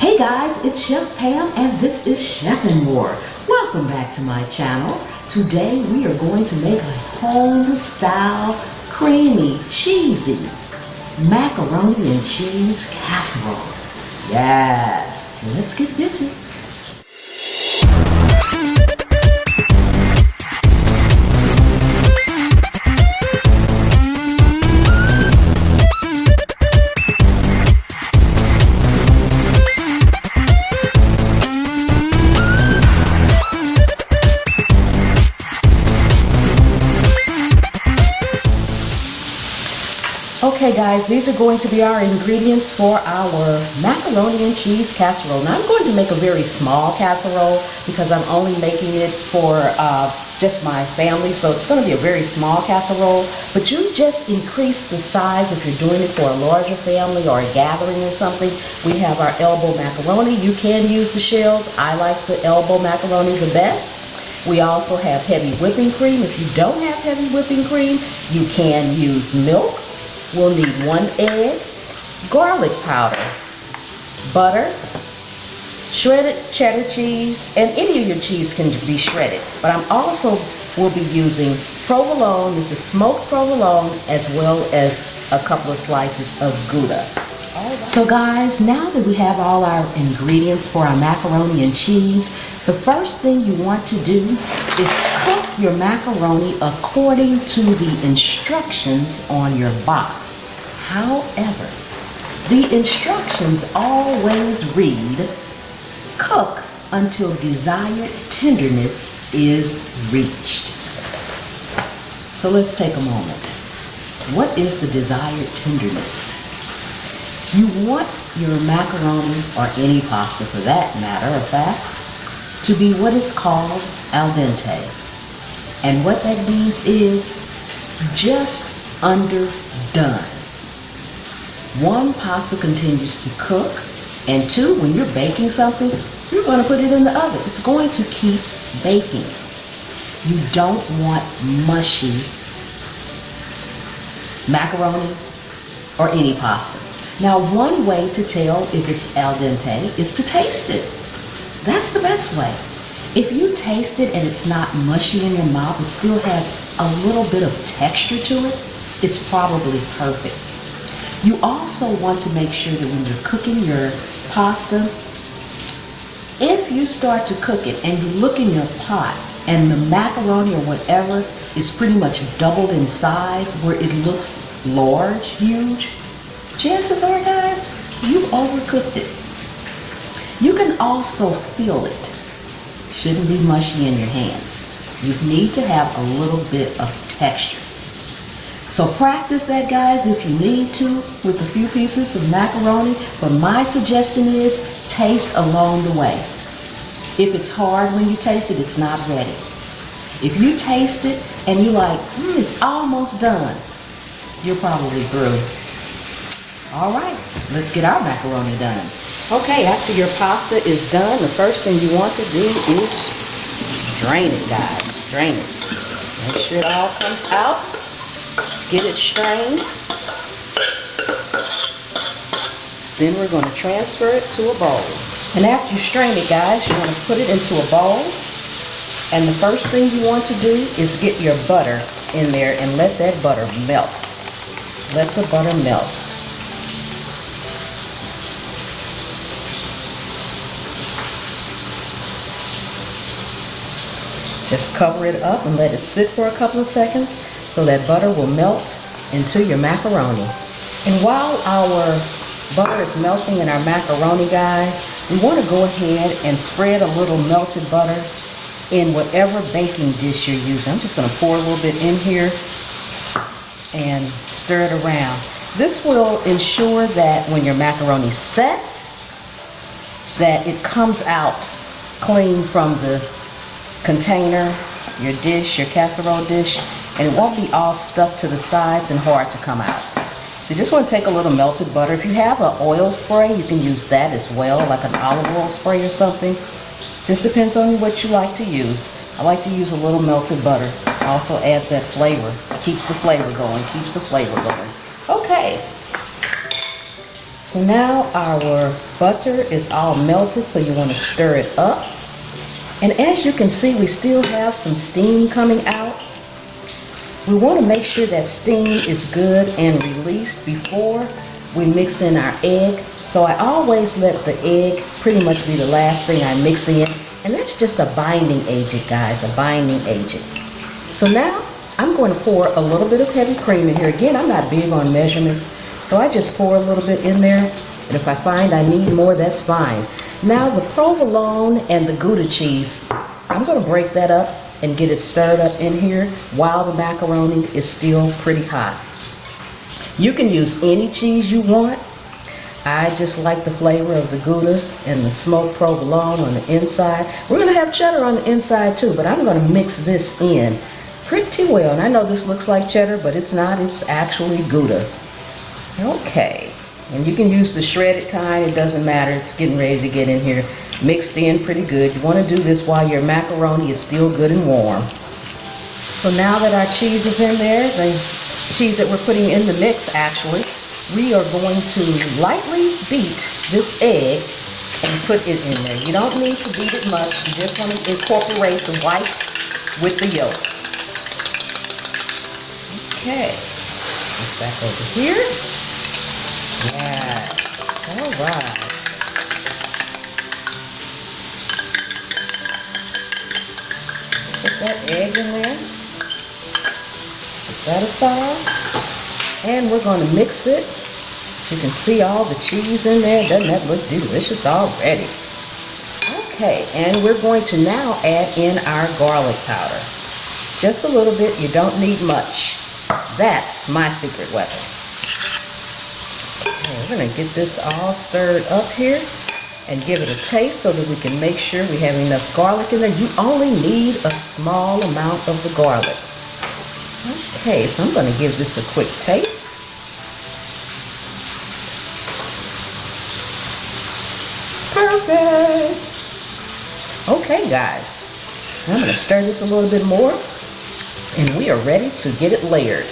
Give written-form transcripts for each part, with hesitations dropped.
Hey guys, it's Chef Pam and this is Chef and More. Welcome back to my channel. Today we are going to make a home-style, creamy, cheesy macaroni and cheese casserole. Yes, let's get busy. Okay guys, these are going to be our ingredients for our macaroni and cheese casserole. Now I'm going to make a very small casserole because I'm only making it for just my family, so it's going to be a very small casserole. But you just increase the size if you're doing it for a larger family or a gathering or something. We have our elbow macaroni. You can use the shells. I like the elbow macaroni the best. We also have heavy whipping cream. If you don't have heavy whipping cream, you can use milk. We'll need 1 egg, garlic powder, butter, shredded cheddar cheese, and any of your cheese can be shredded. But I'm also will be using provolone. This is smoked provolone, as well as a couple of slices of Gouda. So guys, now that we have all our ingredients for our macaroni and cheese, the first thing you want to do is cook your macaroni according to the instructions on your box. However, the instructions always read, cook until desired tenderness is reached. So let's take a moment. What is the desired tenderness? You want your macaroni, or any pasta for that matter of fact, to be what is called al dente. And what that means is just underdone. 1, pasta continues to cook, and 2, when you're baking something, you're going to put it in the oven. It's going to keep baking. You don't want mushy macaroni or any pasta. Now, one way to tell if it's al dente is to taste it. That's the best way. If you taste it and it's not mushy in your mouth, it still has a little bit of texture to it, it's probably perfect. You also want to make sure that when you're cooking your pasta, if you start to cook it and you look in your pot and the macaroni or whatever is pretty much doubled in size where it looks large, huge, chances are, guys, you overcooked it. You can also feel it. Shouldn't be mushy in your hands. You need to have a little bit of texture. So practice that, guys, if you need to with a few pieces of macaroni. But my suggestion is taste along the way. If it's hard when you taste it, it's not ready. If you taste it and you're like, it's almost done, you're probably through. All right, let's get our macaroni done. Okay, after your pasta is done, the first thing you want to do is drain it, guys. Drain it. Make sure it all comes out. Get it strained. Then we're going to transfer it to a bowl. And after you strain it, guys, you're going to put it into a bowl. And the first thing you want to do is get your butter in there and let that butter melt. Let the butter melt. Just cover it up and let it sit for a couple of seconds so that butter will melt into your macaroni. And while our butter is melting in our macaroni, guys, we want to go ahead and spread a little melted butter in whatever baking dish you're using. I'm just going to pour a little bit in here and stir it around. This will ensure that when your macaroni sets, that it comes out clean from the container, your dish, your casserole dish, and it won't be all stuck to the sides and hard to come out. So you just want to take a little melted butter. If you have an oil spray, you can use that as well, like an olive oil spray or something. Just depends on what you like to use. I like to use a little melted butter. Also adds that flavor, keeps the flavor going, keeps the flavor going. Okay. So now our butter is all melted, so you want to stir it up. And as you can see, we still have some steam coming out. We want to make sure that steam is good and released before we mix in our egg. So I always let the egg pretty much be the last thing I mix in. And that's just a binding agent, guys, a binding agent. So now I'm going to pour a little bit of heavy cream in here. Again, I'm not big on measurements, so I just pour a little bit in there. And if I find I need more, that's fine. Now the provolone and the Gouda cheese, I'm going to break that up and get it stirred up in here while the macaroni is still pretty hot. You can use any cheese you want. I just like the flavor of the Gouda and the smoked provolone on the inside. We're going to have cheddar on the inside too, but I'm going to mix this in pretty well. And I know this looks like cheddar, but it's not. It's actually Gouda. Okay. And you can use the shredded kind. It doesn't matter. It's getting ready to get in here. Mixed in pretty good. You want to do this while your macaroni is still good and warm. So now that our cheese is in there, the cheese that we're putting in the mix actually, we are going to lightly beat this egg and put it in there. You don't need to beat it much. You just want to incorporate the white with the yolk. Okay. This back over here. Yes. All right. Put that egg in there. Put that aside. And we're going to mix it. You can see all the cheese in there. Doesn't that look delicious already? Okay, and we're going to now add in our garlic powder. Just a little bit. You don't need much. That's my secret weapon. Okay, we're going to get this all stirred up here and give it a taste so that we can make sure we have enough garlic in there. You only need a small amount of the garlic. Okay, so I'm going to give this a quick taste. Perfect. Okay, guys. I'm going to stir this a little bit more, and we are ready to get it layered.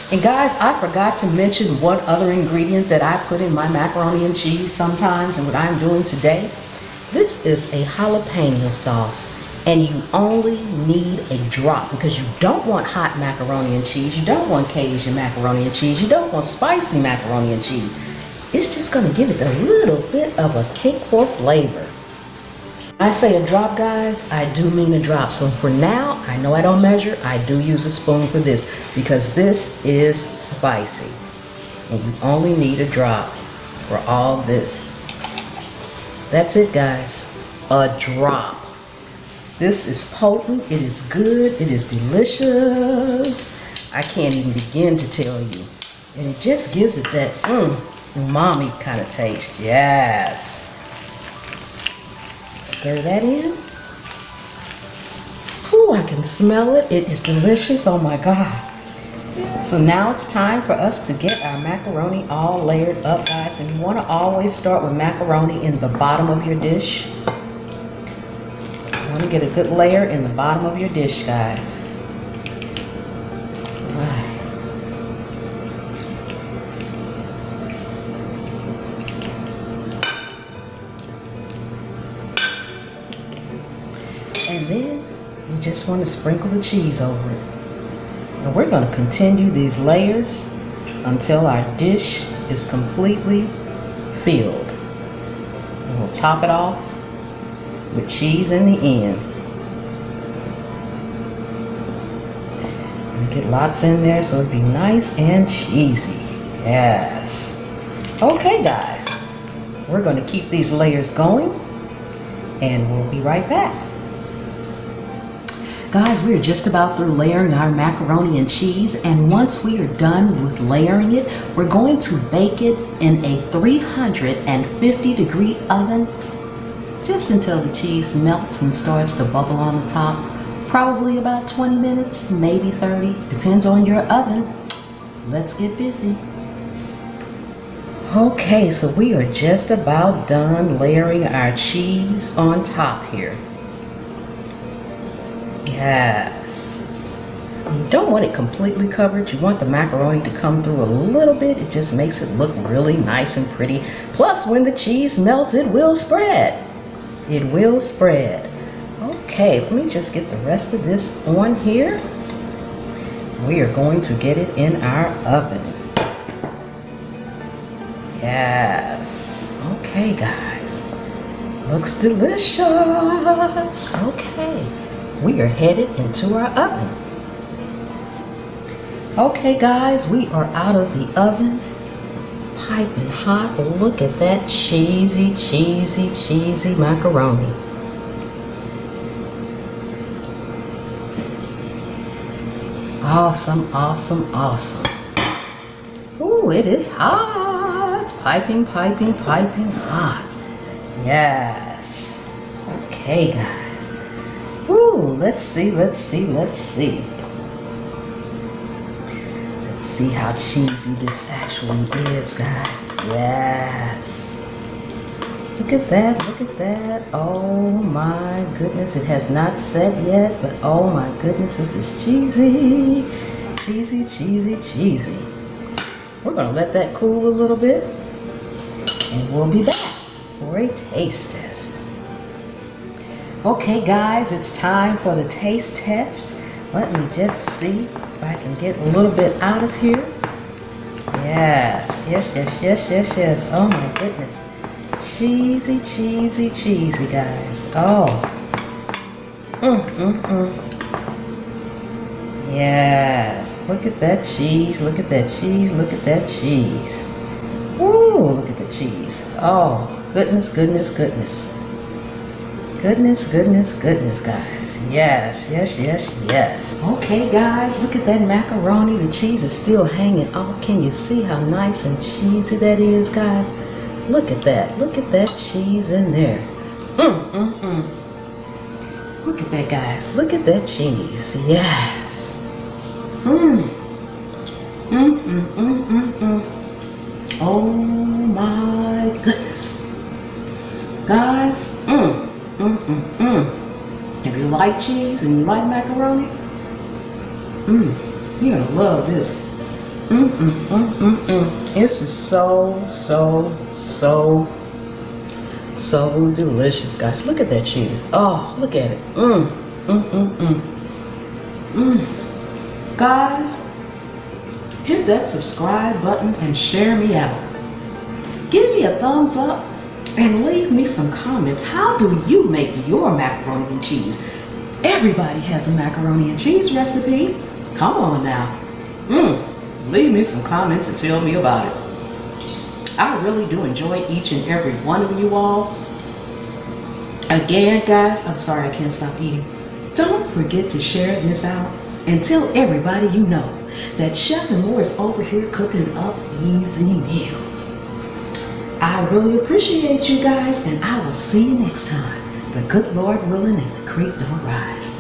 And guys, I forgot to mention one other ingredient that I put in my macaroni and cheese sometimes, and what I'm doing today. This is a jalapeno sauce. And you only need a drop because you don't want hot macaroni and cheese. You don't want Cajun macaroni and cheese. You don't want spicy macaroni and cheese. It's just going to give it a little bit of a kick for flavor. I say a drop, guys, I do mean a drop. So for now, I know I don't measure. I do use a spoon for this because this is spicy. And you only need a drop for all this. That's it, guys. A drop. This is potent, it is good, it is delicious. I can't even begin to tell you. And it just gives it that umami kind of taste. Yes. Stir that in. Ooh, I can smell it. It is delicious. Oh my God. So now it's time for us to get our macaroni all layered up, guys. And you want to always start with macaroni in the bottom of your dish. You want to get a good layer in the bottom of your dish, guys. All right. And then you just want to sprinkle the cheese over it. And we're going to continue these layers until our dish is completely filled. And we'll top it off with cheese in the end. And get lots in there so it'll be nice and cheesy. Yes. Okay, guys. We're going to keep these layers going and we'll be right back. Guys, we're just about through layering our macaroni and cheese, and once we are done with layering it, we're going to bake it in a 350-degree oven just until the cheese melts and starts to bubble on the top. Probably about 20 minutes, maybe 30, depends on your oven. Let's get busy. Okay, so we are just about done layering our cheese on top here. Yes. You don't want it completely covered. You want the macaroni to come through a little bit. It just makes it look really nice and pretty. Plus, when the cheese melts, it will spread. It will spread. Okay, let me just get the rest of this on here. We are going to get it in our oven. Yes. Okay, guys. Looks delicious. Okay. We are headed into our oven. Okay, guys, we are out of the oven. Piping hot. Look at that cheesy, cheesy, cheesy macaroni. Awesome, awesome, awesome. Ooh, it is hot. Piping, piping, piping hot. Yes. Okay, guys. Ooh, let's see, let's see, let's see. Let's see how cheesy this actually is, guys. Yes. Look at that, look at that. Oh my goodness, it has not set yet, but oh my goodness, this is cheesy. Cheesy, cheesy, cheesy. We're gonna let that cool a little bit, and we'll be back for a taste test. Okay guys, it's time for the taste test. Let me just see if I can get a little bit out of here. Yes, yes, yes, yes, yes, yes. Oh my goodness. Cheesy, cheesy, cheesy, guys. Oh. Yes. Look at that cheese. Look at that cheese. Look at that cheese. Ooh, look at the cheese. Oh, goodness, goodness, goodness. Goodness, goodness, goodness, guys. Yes, yes, yes, yes. Okay, guys, look at that macaroni. The cheese is still hanging off. Can you see how nice and cheesy that is, guys? Look at that. Look at that cheese in there. Look at that, guys. Look at that cheese. Yes. Oh my goodness. Guys, if you like cheese and you like macaroni, you're gonna love this. This is so delicious, guys. Look at that cheese. Oh, look at it. Guys, hit that subscribe button and share me out. Give me a thumbs up and leave me some comments. How do you make your macaroni and cheese? Everybody has a macaroni and cheese recipe. Come on now. Leave me some comments and tell me about it. I really do enjoy each and every one of you all. Again, guys, I'm sorry I can't stop eating. Don't forget to share this out and tell everybody you know that Chef and More is over here cooking up easy meals. I really appreciate you guys, and I will see you next time. The good Lord willing and the creek don't rise.